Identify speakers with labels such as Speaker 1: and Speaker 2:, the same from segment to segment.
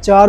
Speaker 1: 4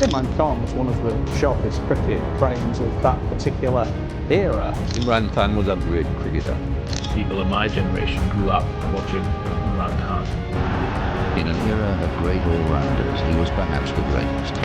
Speaker 2: Imran Khan was one of the sharpest cricket brains of that particular era.
Speaker 3: Imran Khan was a great cricketer.
Speaker 4: People of my generation grew up watching Imran Khan.
Speaker 3: In an era of great all-rounders, he was perhaps the greatest.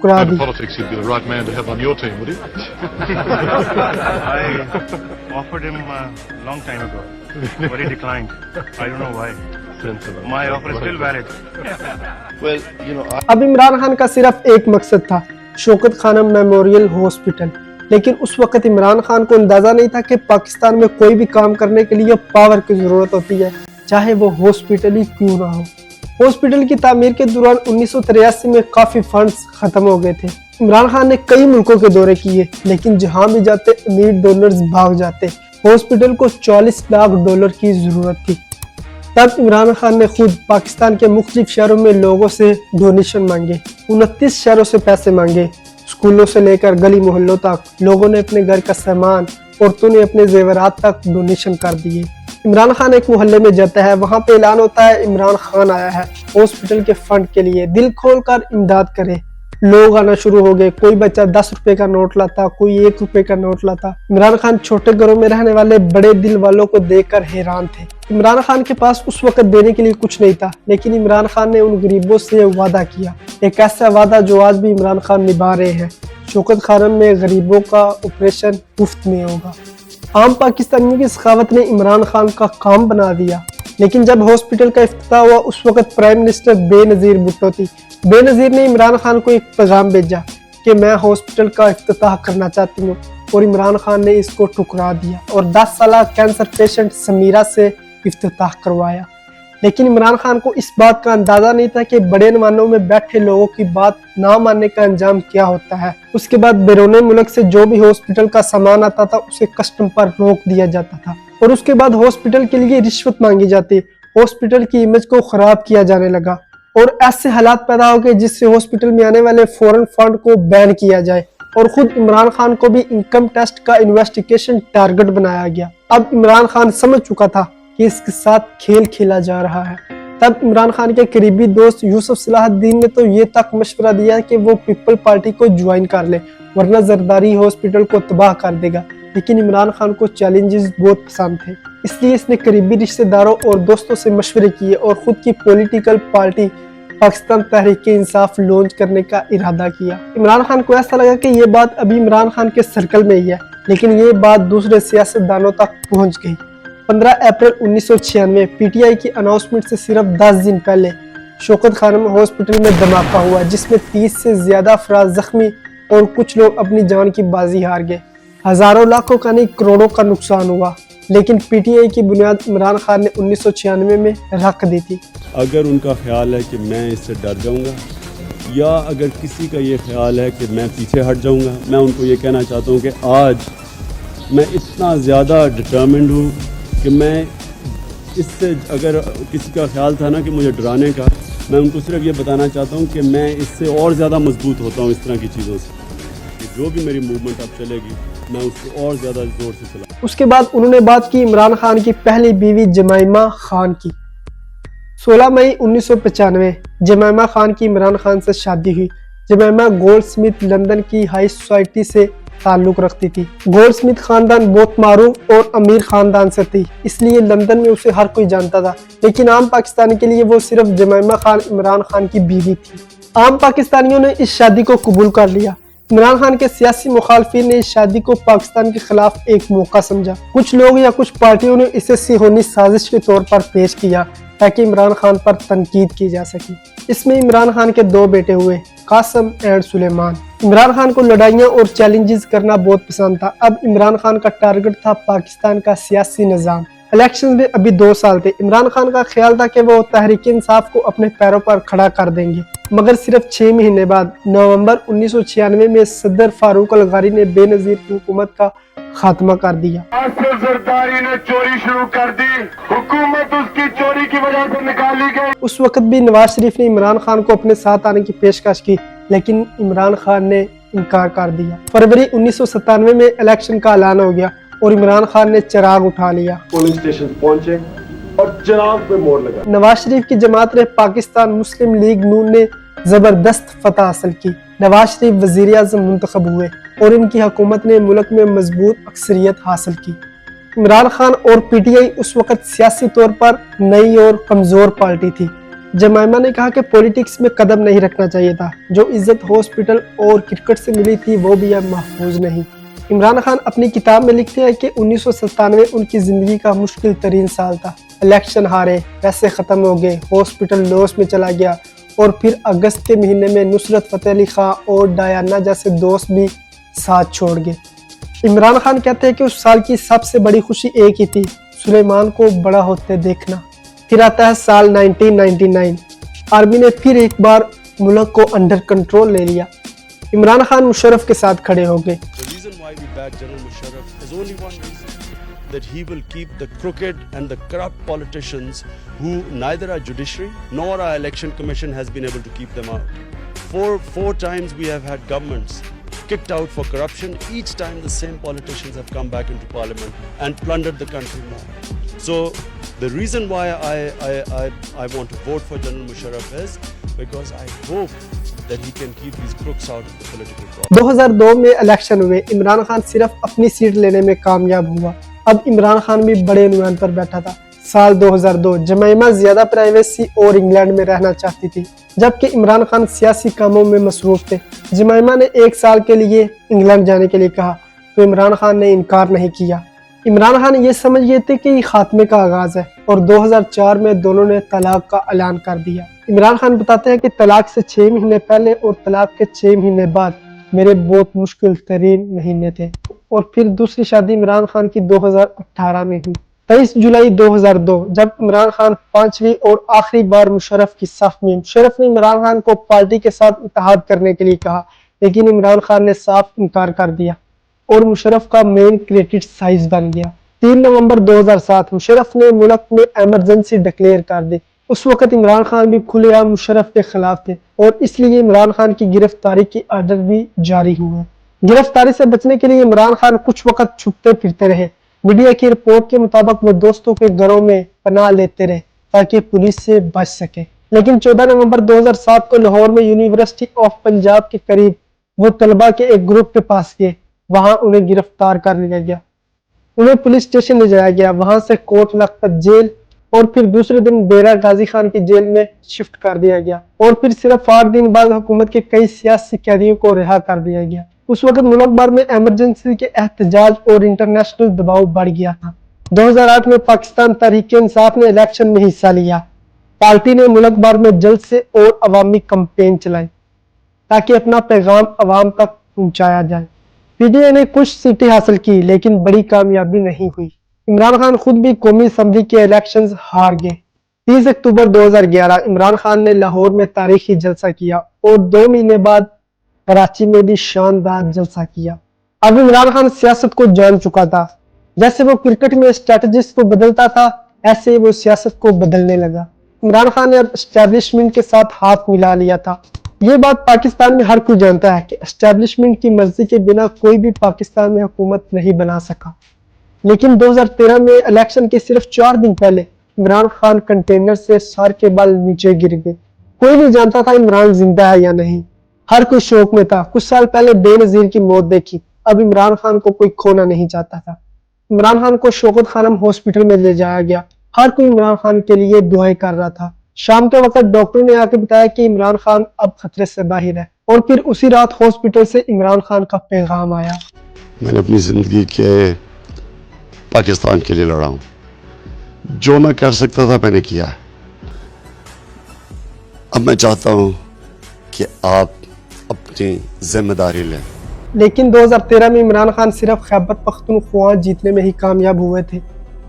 Speaker 1: ठुकरा
Speaker 5: Out
Speaker 1: the.
Speaker 5: of politics, he'd be the right man to have on your team, would he?
Speaker 6: I offered him a long time ago, but he declined. I don't know why. My offer is still valid.
Speaker 5: Well, you know,
Speaker 1: अब इमरान खान का सिर्फ एक मकसद था, Shaukat Khanam memorial hospital. लेकिन उस वक्त इमरान खान को अंदाजा नहीं था कि पाकिस्तान में कोई भी काम करने के लिए पावर की जरूरत होती है, चाहे वो हॉस्पिटल ही क्यों ना हो। हॉस्पिटल की तामीर के दौरान 1983 में काफी फंड्स खत्म हो गए थे। इमरान खान ने कई मुल्कों के दौरे किए, लेकिन जहां भी जाते अमीर डोनर्स भाग जाते। हॉस्पिटल को $40 लाख की जरूरत थी। तब इमरान खान ने खुद पाकिस्तान के मुख्तलिफ शहरों में लोगों से डोनेशन मांगे, 29 शहरों से पैसे मांगे। स्कूलों से लेकर गली मोहल्लों तक लोगों ने अपने घर का सामान, औरतों ने अपने जेवरात तक डोनेशन कर दिए। इमरान खान एक मोहल्ले में जाता है, वहां पे ऐलान होता है इमरान खान आया है हॉस्पिटल के फंड के लिए, दिल खोल कर इमदाद करे। लोग आना शुरू हो गए, कोई बच्चा 10 रुपए का नोट लाता, कोई 1 रुपए का नोट लाता। इमरान खान छोटे घरों में रहने वाले बड़े दिल वालों को देखकर हैरान थे। इमरान खान के पास उस वक्त देने के लिए कुछ नहीं था, लेकिन इमरान खान ने उन गरीबों से वादा किया, एक ऐसा वादा जो आज भी इमरान खान निभा रहे हैं। शौकत खानम में गरीबों का ऑपरेशन मुफ्त में होगा। आम पाकिस्तानियों की सखावत ने इमरान खान का काम बना दिया। लेकिन जब हॉस्पिटल का इफ्तिताह हुआ, उस वक्त प्राइम मिनिस्टर बेनजीर भुट्टो थी। बेनजीर ने इमरान खान को एक पैगाम भेजा कि मैं हॉस्पिटल का इफ्तिताह करना चाहती हूँ, और इमरान खान ने इसको ठुकरा दिया और 10 साल कैंसर पेशेंट समीरा से इफ्तिताह करवाया। लेकिन इमरान खान को इस बात का अंदाजा नहीं था कि बड़े नवानों में बैठे लोगों की बात ना मानने का अंजाम क्या होता है। उसके बाद बैरून मुल्क से जो भी हॉस्पिटल का सामान आता था उसे कस्टम पर रोक दिया जाता था, और उसके बाद हॉस्पिटल के लिए रिश्वत मांगी जाती। हॉस्पिटल की इमेज को खराब किया जाने लगा, और ऐसे हालात पैदा हो गए जिससे हॉस्पिटल में आने वाले फॉरेन फंड को बैन किया जाए, और खुद इमरान खान को भी इनकम टैक्स का इन्वेस्टिगेशन टारगेट बनाया गया। अब इमरान खान समझ चुका था कि इसके साथ खेल खेला जा रहा है। तब इमरान खान के करीबी दोस्त यूसुफ सलाहुद्दीन ने तो ये तक मशवरा दिया कि वो पीपल पार्टी को ज्वाइन कर ले, वरना जरदारी हॉस्पिटल को तबाह कर देगा। लेकिन इमरान खान को चैलेंजेस बहुत पसंद थे, इसलिए इसने करीबी रिश्तेदारों और दोस्तों से मशवरे किए और खुद की political party Pakistan Tehreek-e-Insaf launch करने का इरादा किया। इमरान खान को ऐसा लगा कि ये बात अभी इमरान खान के सर्कल में ही है, लेकिन ये बात दूसरे सियासतदानों तक पहुंच गई। 15 अप्रैल 1996 पीटीआई की अनाउंसमेंट से सिर्फ 10 दिन पहले शौकत खानम हॉस्पिटल में धमाका हुआ, जिसमें 30 से ज्यादा अफराद जख्मी और कुछ लोग अपनी जान की बाजी हार गए। हजारों लाखों का नहीं करोड़ों का नुकसान हुआ, लेकिन पीटीआई की बुनियाद इमरान खान ने 1996 में रख दी थी।
Speaker 7: अगर उनका ख्याल है कि मैं इससे डर जाऊंगा, या अगर किसी का ये ख्याल है कि मैं पीछे हट जाऊंगा, मैं उनको ये कहना चाहता हूँ कि आज मैं इतना ज़्यादा डिटर्मिन्ड हूँ कि मैं इससे, अगर किसी का ख्याल था ना कि मुझे डराने का, मैं उनको सिर्फ ये बताना चाहता हूँ कि मैं इससे और ज़्यादा मजबूत होता हूँ इस तरह की चीज़ों से, कि जो भी मेरी मूवमेंट अब चलेगी मैं उसको और ज़्यादा ज़ोर से चलाऊँ।
Speaker 1: उसके बाद उन्होंने बात की इमरान खान की पहली बीवी जमाइमा खान की। 16 मई 1995 जमाइमा खान की इमरान खान से शादी हुई। जमाइमा गोल्डस्मिथ लंदन की हाई सोसाइटी से ताल्लुक रखती थी। गोल्डस्मिथ खानदान बहुत मारूफ और अमीर खानदान से थी, इसलिए लंदन में उसे हर कोई जानता था। लेकिन आम पाकिस्तानी के लिए वो सिर्फ जमाइमा खान इमरान खान की बीवी थी। आम पाकिस्तानियों ने इस शादी को कबूल कर लिया। इमरान खान के सियासी मुखालफिन ने इस शादी को पाकिस्तान के खिलाफ एक मौका समझा। कुछ लोग या कुछ पार्टियों ने इसे सिहोनी साजिश के तौर पर पेश किया ताकि इमरान खान पर तनकीद की जा सके। इसमें इमरान खान के 2 बेटे हुए, कासिम एंड सुलेमान। इमरान खान को लड़ाइयाँ और चैलेंजेस करना बहुत पसंद था। अब इमरान खान का टारगेट था पाकिस्तान का सियासी निज़ाम। इलेक्शन में अभी 2 साल थे। इमरान खान का ख्याल था कि वो तहरीक-ए-इंसाफ को अपने पैरों पर खड़ा कर देंगे, मगर सिर्फ 6 महीने बाद नवंबर 1996 में सदर फारूक अलगारी ने बेनजीर की हुकूमत का खात्मा कर दिया।
Speaker 6: जरदारी ने चोरी शुरू कर दी, हुकूमत उसकी चोरी की वजह से निकाली गई।
Speaker 1: उस वक्त भी नवाज शरीफ ने इमरान खान को अपने साथ आने की पेशकश की, लेकिन इमरान खान ने इनकार कर दिया। फरवरी 1997 में इलेक्शन का ऐलान हो गया और इमरान खान ने चिराग उठा लिया।
Speaker 8: पोलिंग स्टेशन पहुंचे और चिराग पे मोड़ लगा।
Speaker 1: नवाज शरीफ की जमात ने पाकिस्तान मुस्लिम लीग नून ने जबरदस्त फतह हासिल की। नवाज शरीफ वजीर आज़म मुंतखब हुए और इनकी हुकूमत ने मुल्क में मजबूत अक्सरियत हासिल की। इमरान खान और पीटीआई उस वक्त सियासी तौर पर नई और कमजोर पार्टी थी। जमाइमा ने कहा कि पॉलिटिक्स में कदम नहीं रखना चाहिए था, जो इज्जत हॉस्पिटल और क्रिकेट से मिली थी वो भी अब महफूज नहीं। इमरान खान अपनी किताब में लिखते हैं कि 1997 उनकी ज़िंदगी का मुश्किल तरीन साल था। इलेक्शन हारे, पैसे ख़त्म हो गए, हॉस्पिटल लॉस में चला गया और फिर अगस्त के महीने में नुसरत फ़तेह अली खां और डायना जैसे दोस्त भी साथ छोड़ गए। इमरान खान कहते हैं कि उस साल की सबसे बड़ी खुशी एक ही थी, सुलेमान को बड़ा होते देखना। फिर आता है साल 1999, आर्मी ने फिर एक बार मुल्क को अंडर कंट्रोल ले लिया। इमरान खान मुशर्रफ के साथ खड़े हो गए।
Speaker 7: The reason why we back General Musharraf is only one reason, that he will keep the crooked and the corrupt politicians who neither our judiciary nor our election commission has been able to keep them out. Four times we have had governments kicked out for corruption. Each time the same politicians have come back into parliament and plundered the country more. So the reason why I want to vote for General Musharraf is because I hope that he can keep these crooks out of the political process.
Speaker 1: 2002 में election हुए, इमरान खान सिर्फ अपनी seat लेने में कामयाब हुआ। अब इमरान खान भी बड़े उन्वान पर बैठा था। साल 2002, जमाइमा ज्यादा प्राइवेसी और इंग्लैंड में रहना चाहती थी, जबकि इमरान खान सियासी कामों में मसरूफ थे। जमाइमा ने 1 साल के लिए इंग्लैंड जाने के लिए कहा तो इमरान खान ने इनकार नहीं किया। इमरान खान ये समझ गए थे कि ये खात्मे का आगाज है और 2004 में दोनों ने तलाक का ऐलान कर दिया। इमरान खान बताते हैं कि तलाक से 6 महीने पहले और तलाक के 6 महीने बाद मेरे बहुत मुश्किल तरीन महीने थे। और फिर दूसरी शादी इमरान खान की 2018 में हुई। 23 जुलाई 2002, जब इमरान खान 5वीं और आखिरी बार मुशर्रफ की सफ में, मुशर्रफ ने इमरान खान को पार्टी के साथ इत्तेहाद करने के लिए कहा, लेकिन इमरान खान ने साफ इनकार कर दिया और मुशर्रफ का मेन क्रिटिसाइज बन गया। 3 नवंबर 2007, मुशर्रफ ने मुल्क में एमरजेंसी डिक्लेयर कर दी। उस वक्त इमरान खान भी खुलेआम मुशर्रफ के खिलाफ थे और इसलिए इमरान खान की गिरफ्तारी की आर्डर भी जारी हुए। गिरफ्तारी से बचने के लिए इमरान खान कुछ वक्त छुपते फिरते रहे। मीडिया की रिपोर्ट के मुताबिक वो दोस्तों के घरों में पनाह लेते रहे ताकि पुलिस से बच सके। लेकिन 14 नवंबर 2007 को लाहौर में यूनिवर्सिटी ऑफ पंजाब के करीब वो तलबा के एक ग्रुप के पास गए। वहां उन्हें गिरफ्तार कर लिया गया, उन्हें पुलिस स्टेशन ले जाया गया, वहां से कोट लखपत जेल और फिर दूसरे दिन डेरा गाजी खान की जेल में शिफ्ट कर दिया गया और फिर सिर्फ 8 दिन बाद हुकूमत के कई सियासी कैदियों को रिहा कर दिया गया। उस वक्त मुल्क भर में एमरजेंसी के एहतजाज और इंटरनेशनल दबाव बढ़ गया था। 2008 में पाकिस्तान तहरीक इंसाफ ने इलेक्शन में हिस्सा लिया। पार्टी ने मुल्क भर में जल्द से और अवामी कैंपेन चलाई ताकि अपना पैगाम अवाम तक पहुंचाया जाए। पीडीए ने कुछ सीटें हासिल की लेकिन बड़ी कामयाबी नहीं हुई। इमरान खान खुद भी कौमी असम्बली के इलेक्शंस हार गए। 30 अक्टूबर 2011 इमरान खान ने लाहौर में तारीखी जलसा किया और 2 महीने बाद कराची में भी शानदार जलसा किया। अब इमरान खान सियासत को जान चुका था। जैसे वो क्रिकेट में स्ट्रेटजिस्ट को बदलता था, ऐसे वो सियासत को बदलने लगा। इमरान खान ने अब एस्टेब्लिशमेंट के साथ हाथ मिला लिया था। ये बात पाकिस्तान में हर कोई जानता है कि एस्टेब्लिशमेंट की मर्जी के बिना कोई भी पाकिस्तान में हुकूमत नहीं बना सका। लेकिन 2013 में इलेक्शन के सिर्फ 4 दिन पहले इमरान खान कंटेनर से सर के बल नीचे गिर गए। कोई नहीं जानता था इमरान जिंदा है या नहीं। हर कोई शौक में था। कुछ साल पहले बेनजीर की मौत देखी, अब इमरान खान को कोई खोना नहीं चाहता था। इमरान खान को शौकत खानम हॉस्पिटल में ले जाया गया। हर कोई इमरान खान के लिए दुआएं कर रहा था। शाम के वक्त डॉक्टर ने आके बताया कि इमरान खान अब खतरे से बाहर है और फिर उसी रात हॉस्पिटल से इमरान खान का पैगाम आया।
Speaker 9: मैंने अपनी जिंदगी के पाकिस्तान के लिए लड़ा हूं। जो मैं कर सकता था मैंने किया। अब मैं चाहता हूं कि आप अपनी जिम्मेदारी लें।
Speaker 1: लेकिन 2013 में इमरान खान सिर्फ खैबर पख्तूनख्वा जीतने में ही कामयाब हुए थे।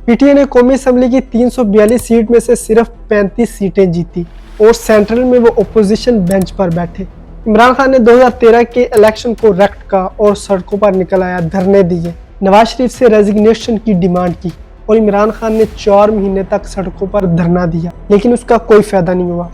Speaker 1: पीटीए ने कौमी असम्बली की 342 सीट में से सिर्फ 35 सीटें जीती और सेंट्रल में वो अपोजिशन बेंच पर बैठे। इमरान खान ने 2013 के इलेक्शन को रेक्ट का और सड़कों पर निकल आया, धरने दिए, नवाज शरीफ से रेजिग्नेशन की डिमांड की और इमरान खान ने 4 महीने तक सड़कों पर धरना दिया, लेकिन उसका कोई फायदा नहीं हुआ।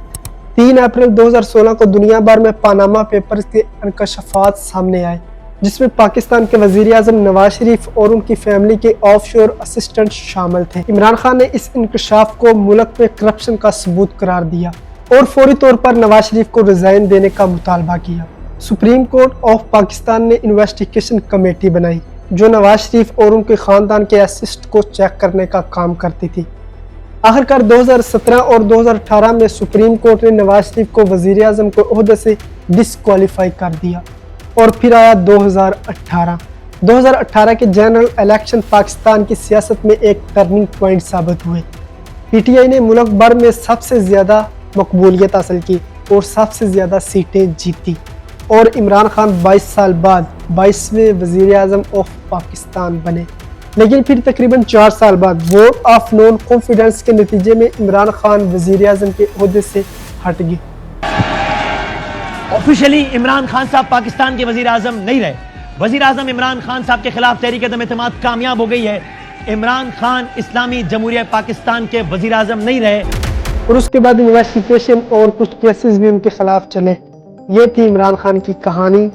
Speaker 1: 3 अप्रैल 2016 को दुनिया भर में पानामा पेपर्स के इंकशाफात सामने आए, जिसमें पाकिस्तान के वजीर आजम नवाज शरीफ और उनकी फैमिली के ऑफशोर असिस्टेंट शामिल थे। इमरान खान ने इस इंकशाफ को मुल्क में करप्शन का सबूत करार दिया और फौरी तौर पर नवाज शरीफ को रिजाइन देने का मुतालबा किया। सुप्रीम कोर्ट ऑफ पाकिस्तान ने इन्वेस्टिगेशन कमेटी बनाई, जो नवाज शरीफ और उनके खानदान के असिस्ट को चेक करने का काम करती थी। आखिरकार 2017 और 2018 में सुप्रीम कोर्ट ने नवाज शरीफ को वजीर आज़म के ओहदे से डिस्क्वालीफाई कर दिया और फिर आया 2018 के जनरल इलेक्शन पाकिस्तान की सियासत में एक टर्निंग पॉइंट साबित हुए। पीटीआई ने मुल्क भर में सबसे ज़्यादा मकबूलियत हासिल की और सबसे ज़्यादा सीटें जीती और इमरान खान 22 साल बाद 22वें वज़ीर आज़म ऑफ पाकिस्तान बने। लेकिन फिर तकरीबन 4 साल बाद वोट ऑफ नॉन कॉन्फिडेंस के नतीजे में इमरान खान वज़ीर आज़म के ओहदे से हट गए।
Speaker 10: ऑफिशियली इमरान खान साहब पाकिस्तान के वज़ीर आज़म नहीं रहे। वज़ीर आज़म इमरान खान साहब के खिलाफ तहरीक अदम एतमाद कामयाब हो गई है। इमरान खान इस्लामी जमहूरिया पाकिस्तान के वज़ीर आज़म नहीं रहे
Speaker 1: और उसके बाद इन्वेस्टिगेशन और कुछ केसेस भी उनके खिलाफ चले। ये थी इमरान खान की कहानी।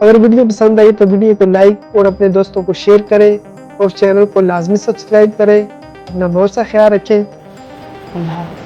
Speaker 1: अगर वीडियो पसंद आई तो वीडियो को लाइक और अपने दोस्तों को शेयर करें और चैनल को लाजमी सब्सक्राइब करें। अपना बहुत सा ख्याल रखें। अल्लाह हाफ़िज़।